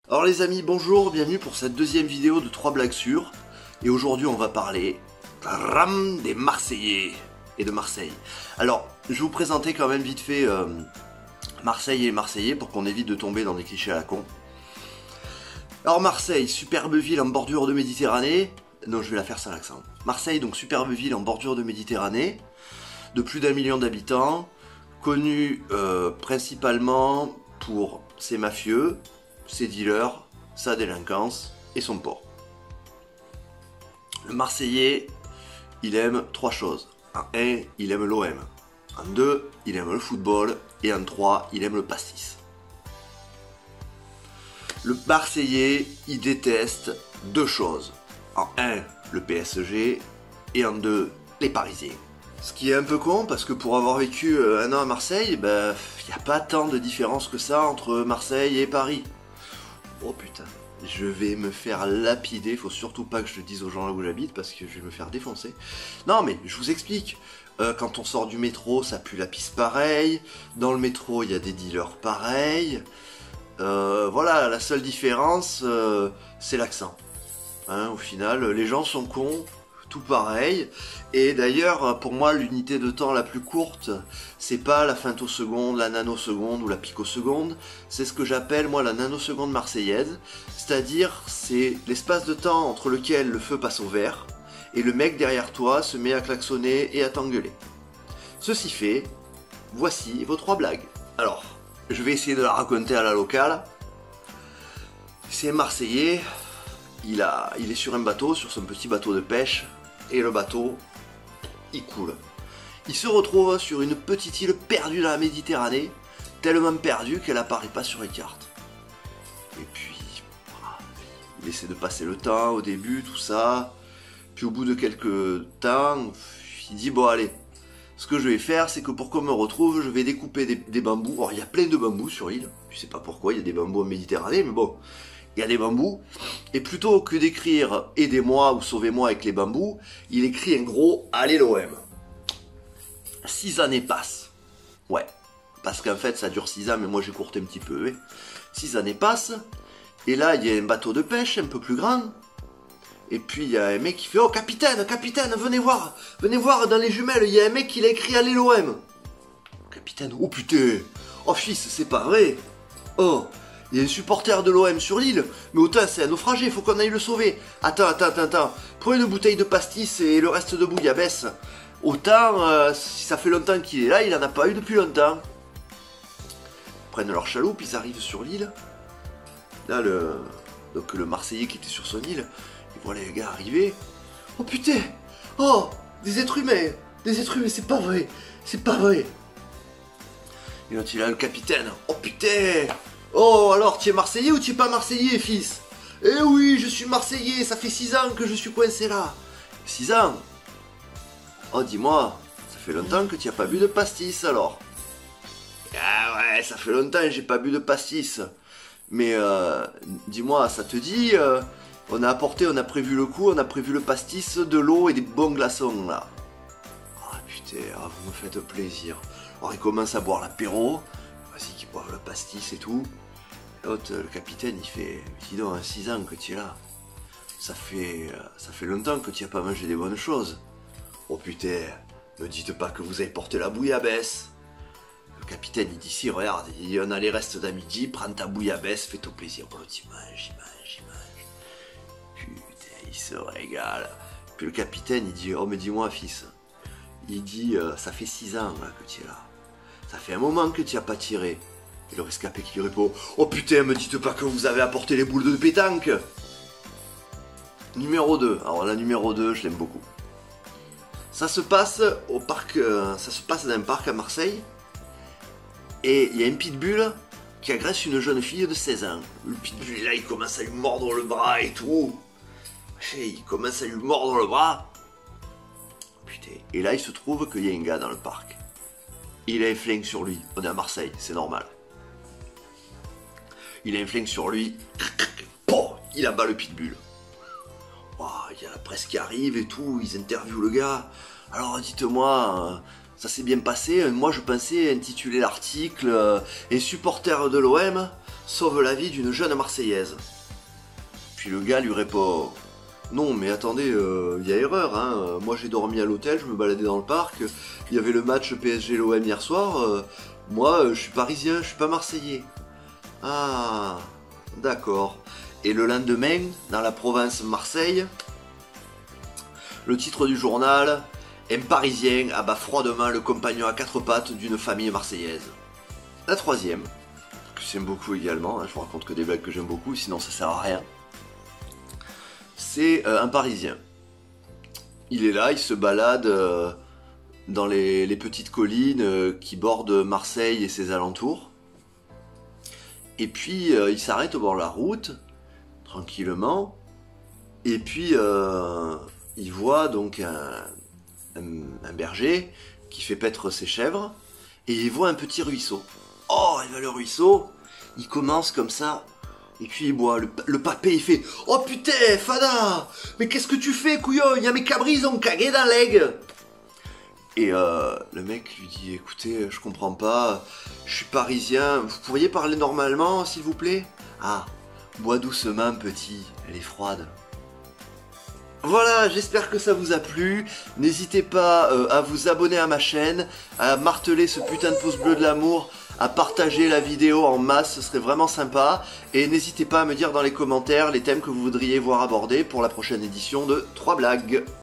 Alors les amis, bonjour, bienvenue pour cette deuxième vidéo de 3 blagues sûres. Et aujourd'hui on va parler des Marseillais et de Marseille. Alors, je vais vous présenter quand même vite fait Marseille et les Marseillais pour qu'on évite de tomber dans des clichés à la con. Alors Marseille, superbe ville en bordure de Méditerranée. Non, je vais la faire sans l'accent. Marseille, donc superbe ville en bordure de Méditerranée, de plus d'1 million d'habitants, connue principalement pour ses mafieux, ses dealers, sa délinquance et son port. Le Marseillais, il aime 3 choses. En 1, il aime l'OM. En 2, il aime le football. Et en 3, il aime le pastis. Le Marseillais, il déteste 2 choses. En 1, le PSG. Et en 2, les Parisiens. Ce qui est un peu con parce que pour avoir vécu un an à Marseille, il n'y a pas tant de différence que ça entre Marseille et Paris. Oh putain, je vais me faire lapider, faut surtout pas que je le dise aux gens là où j'habite parce que je vais me faire défoncer. Non mais je vous explique, quand on sort du métro ça pue la pisse pareil, dans le métro il y a des dealers pareils, voilà, la seule différence c'est l'accent. Hein, au final, les gens sont cons, tout pareil, et d'ailleurs pour moi l'unité de temps la plus courte c'est pas la femtoseconde, la nanoseconde ou la picoseconde, c'est ce que j'appelle moi la nanoseconde marseillaise, c'est-à-dire c'est l'espace de temps entre lequel le feu passe au vert et le mec derrière toi se met à klaxonner et à t'engueuler. Ceci fait, voici vos 3 blagues. Alors, je vais essayer de la raconter à la locale. C'est un Marseillais, il est sur un bateau, sur son petit bateau de pêche, et le bateau, il coule. Il se retrouve sur une petite île perdue dans la Méditerranée, tellement perdue qu'elle apparaît pas sur les cartes. Et puis, il essaie de passer le temps au début, tout ça. Puis au bout de quelques temps, il dit bon allez, ce que je vais faire, c'est que pour qu'on me retrouve, je vais découper des bambous. Alors il y a plein de bambous sur l'île, je sais pas pourquoi, il y a des bambous en Méditerranée, mais bon. Il y a des bambous, et plutôt que d'écrire « Aidez-moi » ou « Sauvez-moi » avec les bambous, il écrit un gros « Allez l'OM ». 6 années passent. Ouais, parce qu'en fait ça dure 6 ans, mais moi j'ai courté un petit peu. 6 années passent, et là il y a un bateau de pêche un peu plus grand, et puis il y a un mec qui fait « Oh capitaine, capitaine, venez voir dans les jumelles, il y a un mec qui a écrit « Allez l'OM ». Capitaine, oh putain, oh fils, c'est pas vrai. Oh, il y a un supporter de l'OM sur l'île, mais autant c'est un naufragé, faut qu'on aille le sauver. Attends, prenez une bouteille de pastis et le reste de bouillabaisse. Autant, si ça fait longtemps qu'il est là, il en a pas eu depuis longtemps. Ils prennent leur chaloupe, ils arrivent sur l'île. Là, donc le Marseillais qui était sur son île, il voit les gars arriver. Oh putain, oh, des êtres humains, c'est pas vrai. Et là, il a le capitaine, oh putain. Oh, alors, tu es Marseillais ou tu es pas Marseillais, fils? Eh oui, je suis Marseillais, ça fait 6 ans que je suis coincé là. 6 ans? Oh, dis-moi, ça fait longtemps que tu n'as pas bu de pastis, alors. Ah ouais, ça fait longtemps que j'ai pas bu de pastis. Mais, dis-moi, ça te dit, on a prévu le coup, on a prévu le pastis, de l'eau et des bons glaçons, là. Oh, putain, vous me faites plaisir. Alors, il commence à boire l'apéro. Vas-y, qu'ils boivent le pastis et tout. L'autre, le capitaine, il fait dis donc, 6 ans que tu es là. Ça fait longtemps que tu n'as pas mangé des bonnes choses. Oh putain, ne dites pas que vous avez porté la bouillabaisse. Le capitaine, il dit si, regarde, on a les restes d'à-midi, prends ta bouillabaisse, fais-toi plaisir. Bon, tu manges. Putain, il se régale. Puis le capitaine, il dit oh, mais dis-moi, fils. Il dit ça fait 6 ans là, que tu es là. Ça fait un moment que tu n'as pas tiré. Et le rescapé qui lui répond oh putain, me dites pas que vous avez apporté les boules de pétanque. Numéro 2. Alors la numéro 2, je l'aime beaucoup. Ça se passe au parc, ça se passe dans un parc à Marseille. Et il y a un pitbull qui agresse une jeune fille de 16 ans. Le pitbull là, il commence à lui mordre le bras et tout. Il commence à lui mordre le bras. Putain. Et là, il se trouve qu'il y a un gars dans le parc. Il a un flingue sur lui. On est à Marseille, c'est normal. Il a un flingue sur lui. Il abat le pitbull. Oh, il y a la presse qui arrive et tout. Ils interviewent le gars. Alors dites-moi, ça s'est bien passé. Moi je pensais intituler l'article Un supporter de l'OM sauve la vie d'une jeune Marseillaise. Puis le gars lui répond: non mais attendez, il y a erreur, hein. Moi j'ai dormi à l'hôtel, je me baladais dans le parc, il y avait le match PSG-l'OM hier soir, moi je suis parisien, je suis pas marseillais. Ah, d'accord. Et le lendemain, dans la province Marseille, le titre du journal: un Parisien abat froidement le compagnon à quatre pattes d'une famille marseillaise. La troisième, que j'aime beaucoup également, hein, je vous raconte que des blagues que j'aime beaucoup, sinon ça sert à rien. C'est un Parisien. Il est là, il se balade dans les petites collines qui bordent Marseille et ses alentours. Et puis il s'arrête au bord de la route, tranquillement. Et puis il voit donc un berger qui fait paître ses chèvres. Et il voit un petit ruisseau. Oh, il va le ruisseau, il commence comme ça. Et puis il boit, le papé il fait: oh putain, Fada, mais qu'est-ce que tu fais, couillon? Il y a mes cabris, ils ont cagué dans l'aigle. Et le mec lui dit: écoutez, je comprends pas, je suis parisien, vous pourriez parler normalement, s'il vous plaît? Ah, bois doucement, petit, elle est froide. Voilà, j'espère que ça vous a plu. N'hésitez pas à vous abonner à ma chaîne, à marteler ce putain de pouce bleu de l'amour, à partager la vidéo en masse, ce serait vraiment sympa. Et n'hésitez pas à me dire dans les commentaires les thèmes que vous voudriez voir abordés pour la prochaine édition de 3 blagues.